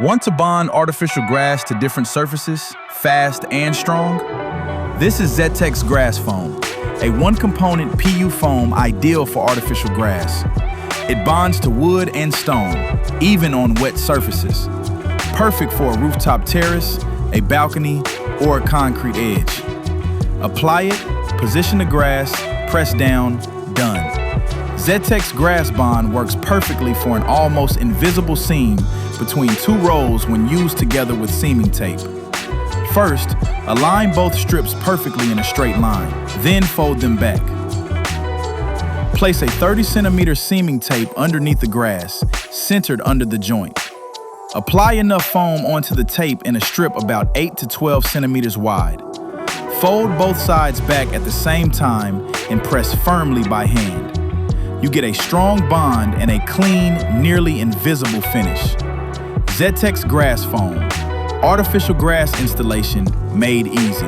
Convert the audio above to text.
Want to bond artificial grass to different surfaces, fast and strong? This is Zettex GrassFoam, a one-component PU foam ideal for artificial grass. It bonds to wood and stone, even on wet surfaces. Perfect for a rooftop terrace, a balcony, or a concrete edge. Apply it, position the grass, press down, done. Zettex Grass Bond works perfectly for an almost invisible seam between two rolls when used together with seaming tape. First, align both strips perfectly in a straight line, then fold them back. Place a 30-centimeter seaming tape underneath the grass, centered under the joint. Apply enough foam onto the tape in a strip about 8 to 12 centimeters wide. Fold both sides back at the same time and press firmly by hand. You get a strong bond and a clean, nearly invisible finish. Zettex GrassFoam, artificial grass installation made easy.